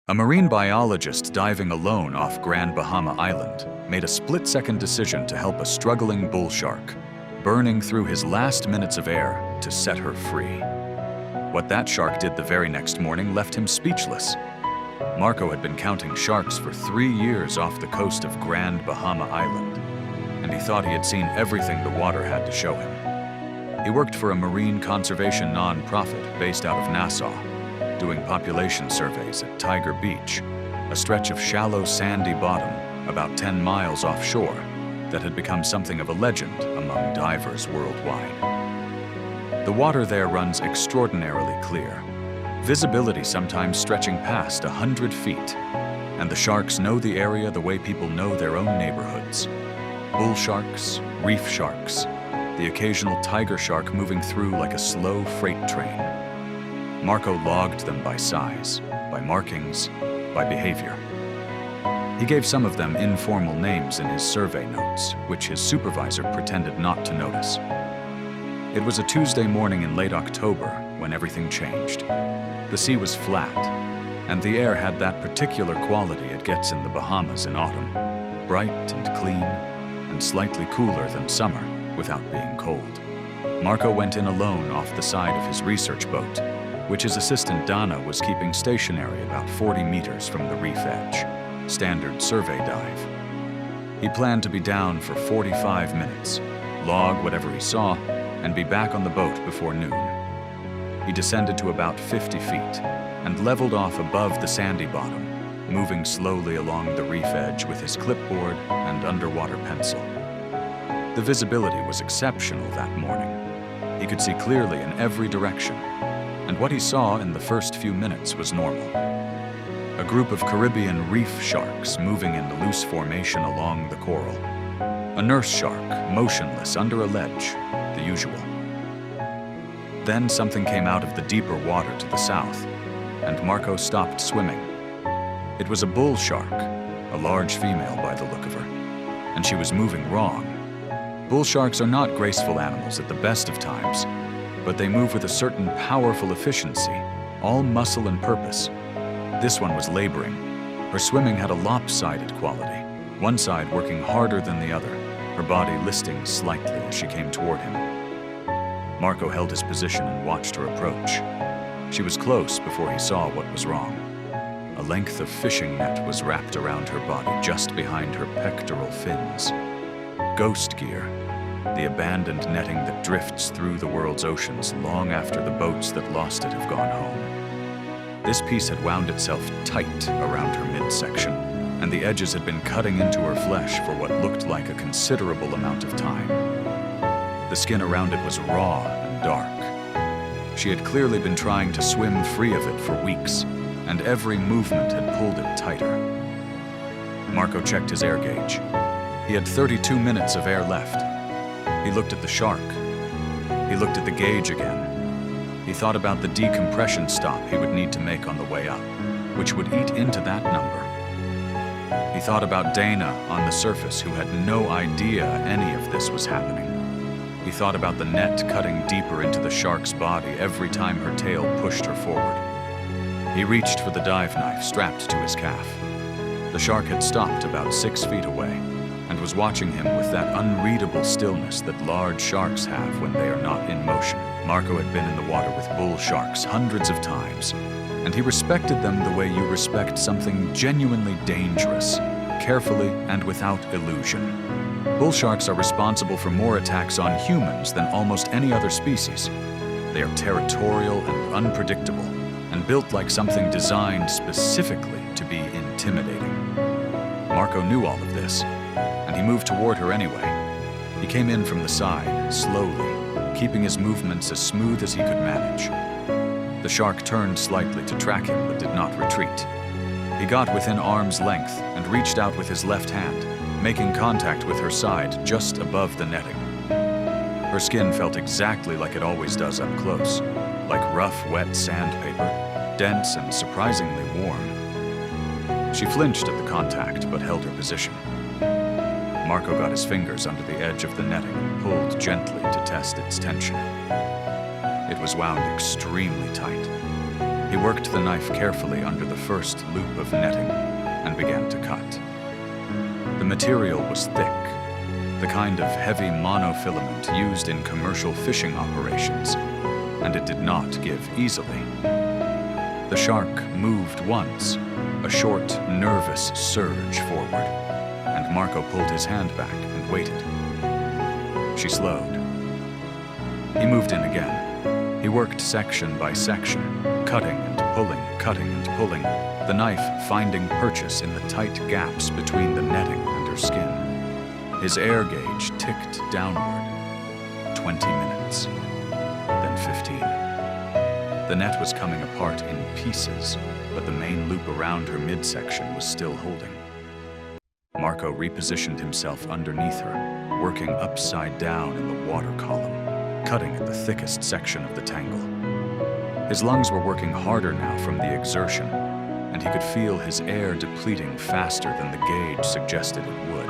A marine biologist diving alone off Grand Bahama Island made a split-second decision to help a struggling bull shark, burning through his last minutes of air to set her free. What that shark did the very next morning left him speechless. Marco had been counting sharks for 3 years off the coast of Grand Bahama Island, and he thought he had seen everything the water had to show him. He worked for a marine conservation non-profit based out of Nassau, doing population surveys at Tiger Beach, a stretch of shallow sandy bottom about 10 miles offshore that had become something of a legend among divers worldwide. The water there runs extraordinarily clear, visibility sometimes stretching past 100 feet, and the sharks know the area the way people know their own neighborhoods. Bull sharks, reef sharks, the occasional tiger shark moving through like a slow freight train. Marco logged them by size, by markings, by behavior. He gave some of them informal names in his survey notes, which his supervisor pretended not to notice. It was a Tuesday morning in late October when everything changed. The sea was flat, and the air had that particular quality it gets in the Bahamas in autumn, bright and clean, and slightly cooler than summer without being cold. Marco went in alone off the side of his research boat, which his assistant Donna was keeping stationary about 40 meters from the reef edge, standard survey dive. He planned to be down for 45 minutes, log whatever he saw, and be back on the boat before noon. He descended to about 50 feet and leveled off above the sandy bottom, moving slowly along the reef edge with his clipboard and underwater pencil. The visibility was exceptional that morning. He could see clearly in every direction, and what he saw in the first few minutes was normal. A group of Caribbean reef sharks moving in the loose formation along the coral. A nurse shark motionless under a ledge, the usual. Then something came out of the deeper water to the south, and Marco stopped swimming. It was a bull shark, a large female by the look of her, and she was moving wrong. Bull sharks are not graceful animals at the best of times, but they move with a certain powerful efficiency, all muscle and purpose. This one was laboring. Her swimming had a lopsided quality, one side working harder than the other, her body listing slightly as she came toward him. Marco held his position and watched her approach. She was close before he saw what was wrong. A length of fishing net was wrapped around her body just behind her pectoral fins. Ghost gear, the abandoned netting that drifts through the world's oceans long after the boats that lost it have gone home. This piece had wound itself tight around her midsection, and the edges had been cutting into her flesh for what looked like a considerable amount of time. The skin around it was raw and dark. She had clearly been trying to swim free of it for weeks, and every movement had pulled it tighter. Marco checked his air gauge. He had 32 minutes of air left. He looked at the shark. He looked at the gauge again. He thought about the decompression stop he would need to make on the way up, which would eat into that number. He thought about Dana on the surface, who had no idea any of this was happening. He thought about the net cutting deeper into the shark's body every time her tail pushed her forward. He reached for the dive knife strapped to his calf. The shark had stopped about 6 feet away and was watching him with that unreadable stillness that large sharks have when they are not in motion. Marco had been in the water with bull sharks hundreds of times, and he respected them the way you respect something genuinely dangerous, carefully and without illusion. Bull sharks are responsible for more attacks on humans than almost any other species. They are territorial and unpredictable, and built like something designed specifically to be intimidating. Marco knew all of this, and he moved toward her anyway. He came in from the side, slowly, keeping his movements as smooth as he could manage. The shark turned slightly to track him but did not retreat. He got within arm's length and reached out with his left hand, making contact with her side just above the netting. Her skin felt exactly like it always does up close, like rough, wet sandpaper, dense and surprisingly warm. She flinched at the contact but held her position. Marco got his fingers under the edge of the netting and pulled gently to test its tension. It was wound extremely tight. He worked the knife carefully under the first loop of netting and began to cut. The material was thick, the kind of heavy monofilament used in commercial fishing operations, and it did not give easily. The shark moved once, a short, nervous surge forward, and Marco pulled his hand back and waited. She slowed. He moved in again. He worked section by section, cutting and pulling, the knife finding purchase in the tight gaps between the netting and her skin. His air gauge ticked downward. 20 minutes, then 15. The net was coming apart in pieces, but the main loop around her midsection was still holding. Marco repositioned himself underneath her, working upside down in the water column, cutting at the thickest section of the tangle. His lungs were working harder now from the exertion, and he could feel his air depleting faster than the gauge suggested it would.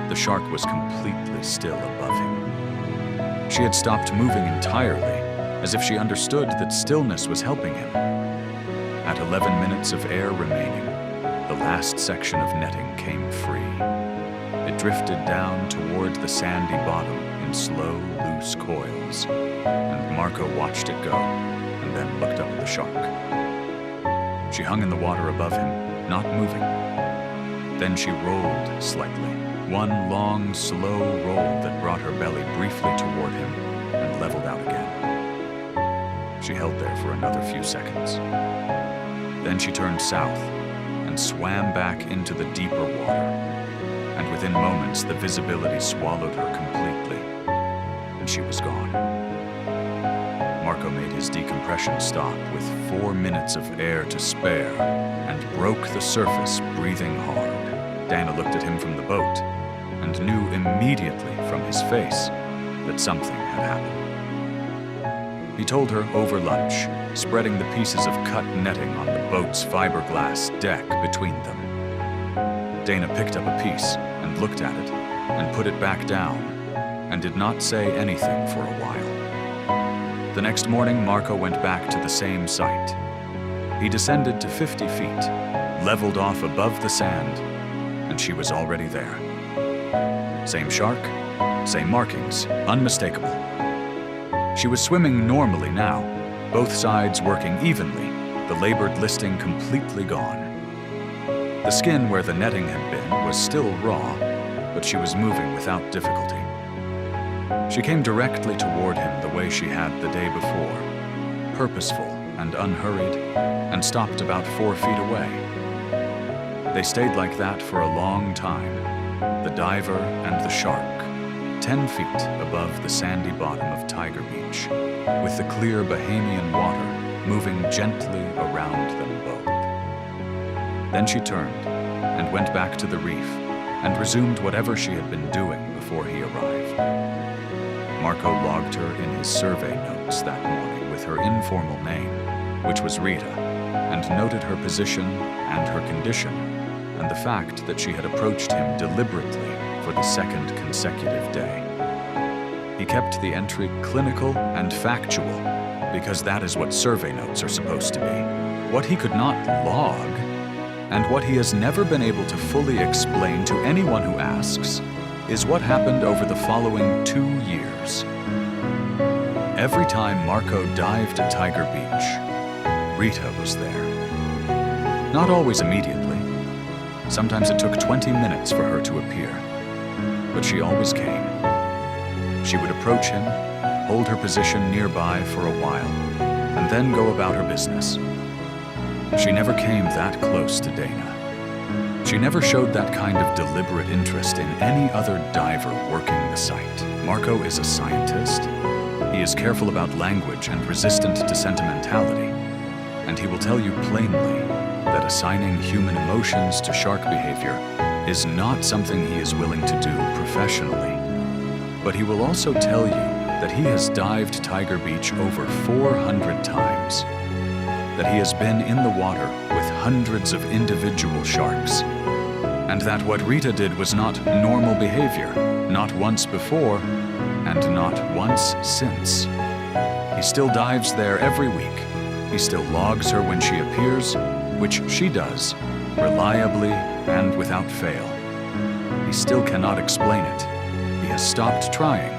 The shark was completely still above him. She had stopped moving entirely, as if she understood that stillness was helping him. At 11 minutes of air remaining, the last section of netting came free. It drifted down toward the sandy bottom in slow, loose coils, and Marco watched it go, and then looked up at the shark. She hung in the water above him, not moving. Then she rolled slightly, one long, slow roll that brought her belly briefly toward him and leveled out again. She held there for another few seconds. Then she turned south and swam back into the deeper water, and within moments the visibility swallowed her completely, and she was gone. Marco made his decompression stop with 4 minutes of air to spare and broke the surface, breathing hard. Dana looked at him from the boat and knew immediately from his face that something had happened. He told her over lunch, spreading the pieces of cut netting on the boat's fiberglass deck between them. Dana picked up a piece and looked at it and put it back down and did not say anything for a while. The next morning, Marco went back to the same site. He descended to 50 feet, leveled off above the sand, and she was already there. Same shark, same markings, unmistakable. She was swimming normally now, both sides working evenly, the labored listing completely gone. The skin where the netting had been was still raw, but she was moving without difficulty. She came directly toward him the way she had the day before, purposeful and unhurried, and stopped about 4 feet away. They stayed like that for a long time, the diver and the shark, 10 feet above the sandy bottom of Tiger Beach, with the clear Bahamian water moving gently around them both. Then she turned and went back to the reef and resumed whatever she had been doing before he arrived. Marco logged her in his survey notes that morning with her informal name, which was Rita, and noted her position and her condition, and the fact that she had approached him deliberately for the second consecutive day. He kept the entry clinical and factual, because that is what survey notes are supposed to be. What he could not log, and what he has never been able to fully explain to anyone who asks, is what happened over the following 2 years. Every time Marco dived at Tiger Beach, Rita was there. Not always immediately. Sometimes it took 20 minutes for her to appear, but she always came. She would approach him, hold her position nearby for a while, and then go about her business. She never came that close to Dana. She never showed that kind of deliberate interest in any other diver working the site. Marco is a scientist. He is careful about language and resistant to sentimentality, and he will tell you plainly that assigning human emotions to shark behavior is not something he is willing to do professionally. But he will also tell you that he has dived Tiger Beach over 400 times, that he has been in the water with hundreds of individual sharks, and that what Rita did was not normal behavior, not once before, and not once since. He still dives there every week, He still logs her when she appears, which she does, reliably and without fail. He still cannot explain it. He has stopped trying,